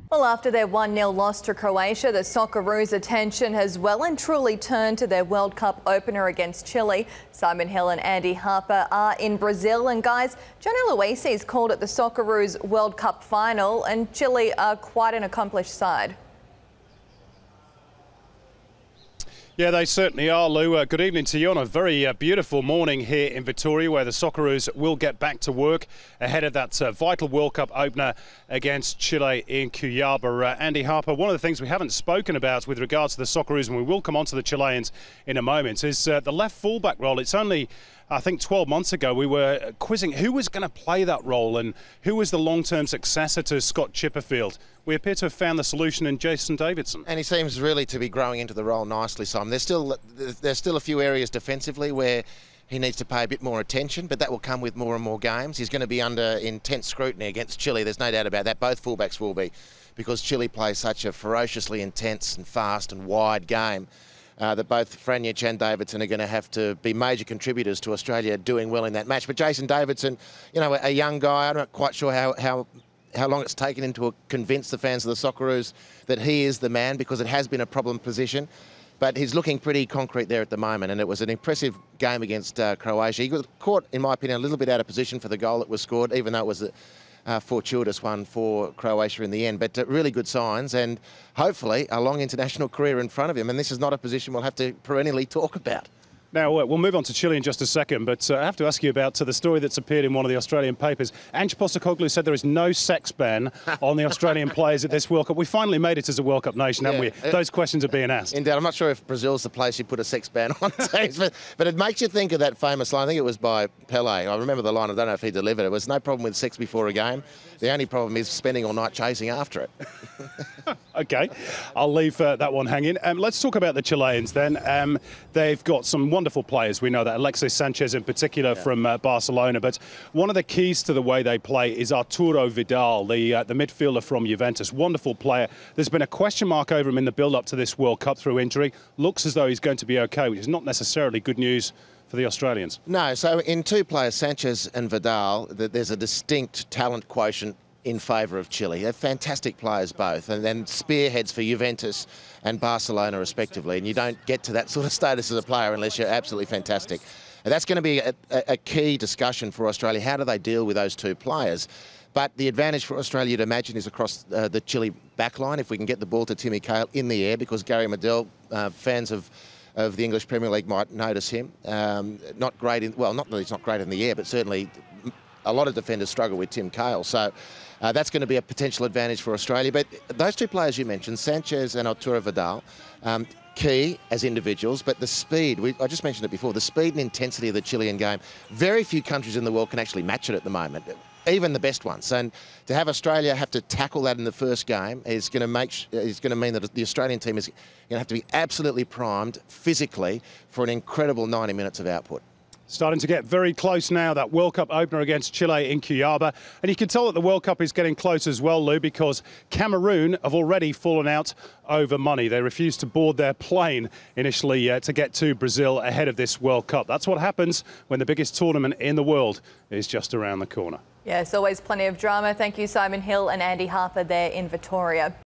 Well, after their 1-0 loss to Croatia, the Socceroos' attention has well and truly turned to their World Cup opener against Chile. Simon Hill and Andy Harper are in Brazil. And guys, Johnny Luisi's called it the Socceroos' World Cup final, and Chile are quite an accomplished side. Yeah, they certainly are, Lou. Good evening to you on a very beautiful morning here in Vitoria, where the Socceroos will get back to work ahead of that vital World Cup opener against Chile in Cuyaba. Andy Harper, one of the things we haven't spoken about with regards to the Socceroos, and we will come on to the Chileans in a moment, is the left fullback role. It's only, I think, 12 months ago we were quizzing who was going to play that role and who was the long-term successor to Scott Chipperfield. We appear to have found the solution in Jason Davidson. And he seems really to be growing into the role nicely, Simon. There's still a few areas defensively where he needs to pay a bit more attention, but that will come with more and more games. He's going to be under intense scrutiny against Chile. There's no doubt about that. Both fullbacks will be, because Chile plays such a ferociously intense and fast and wide game. That both Franjic and Davidson are going to have to be major contributors to Australia doing well in that match. But Jason Davidson, you know, a young guy, I'm not quite sure how long it's taken him to convince the fans of the Socceroos that he is the man, because it has been a problem position. But he's looking pretty concrete there at the moment, and it was an impressive game against Croatia. He was caught, in my opinion, a little bit out of position for the goal that was scored, even though it was a fortuitous one for Croatia in the end. But really good signs, and hopefully a long international career in front of him. And this is not a position we'll have to perennially talk about. Now, we'll move on to Chile in just a second, but I have to ask you about the story that's appeared in one of the Australian papers. Ange Postecoglou said there is no sex ban on the Australian players at this World Cup. We finally made it as a World Cup nation, haven't we? Those questions are being asked. Indeed, I'm not sure if Brazil's the place you put a sex ban on teams, but it makes you think of that famous line. I think it was by Pelé. I remember the line. I don't know if he delivered it. It was no problem with sex before a game. The only problem is spending all night chasing after it. OK, I'll leave that one hanging. Let's talk about the Chileans then. They've got some wonderful players. We know that, Alexis Sanchez in particular, from Barcelona. But one of the keys to the way they play is Arturo Vidal, the midfielder from Juventus. Wonderful player. There's been a question mark over him in the build-up to this World Cup through injury. Looks as though he's going to be OK, which is not necessarily good news for the Australians. No, so in two players, Sanchez and Vidal, there's a distinct talent quotient in favour of Chile. They're fantastic players both, and then spearheads for Juventus and Barcelona respectively. And you don't get to that sort of status as a player unless you're absolutely fantastic. And that's going to be a key discussion for Australia. How do they deal with those two players? But the advantage for Australia, you'd imagine, is across the Chile backline. If we can get the ball to Timmy Cahill in the air, because Gary Medel, fans of the English Premier League might notice him. Not great in, well, not that he's not great in the air, but certainly a lot of defenders struggle with Tim Cahill. So that's going to be a potential advantage for Australia. But those two players you mentioned, Sanchez and Arturo Vidal, key as individuals, but the speed, I just mentioned it before, the speed and intensity of the Chilean game, very few countries in the world can actually match it at the moment, even the best ones. And to have Australia have to tackle that in the first game is going to mean that the Australian team is going to have to be absolutely primed physically for an incredible 90 minutes of output. Starting to get very close now, that World Cup opener against Chile in Cuyaba. And you can tell that the World Cup is getting close as well, Lou, because Cameroon have already fallen out over money. They refused to board their plane initially to get to Brazil ahead of this World Cup. That's what happens when the biggest tournament in the world is just around the corner. Yes, always plenty of drama. Thank you, Simon Hill and Andy Harper there in Vitoria.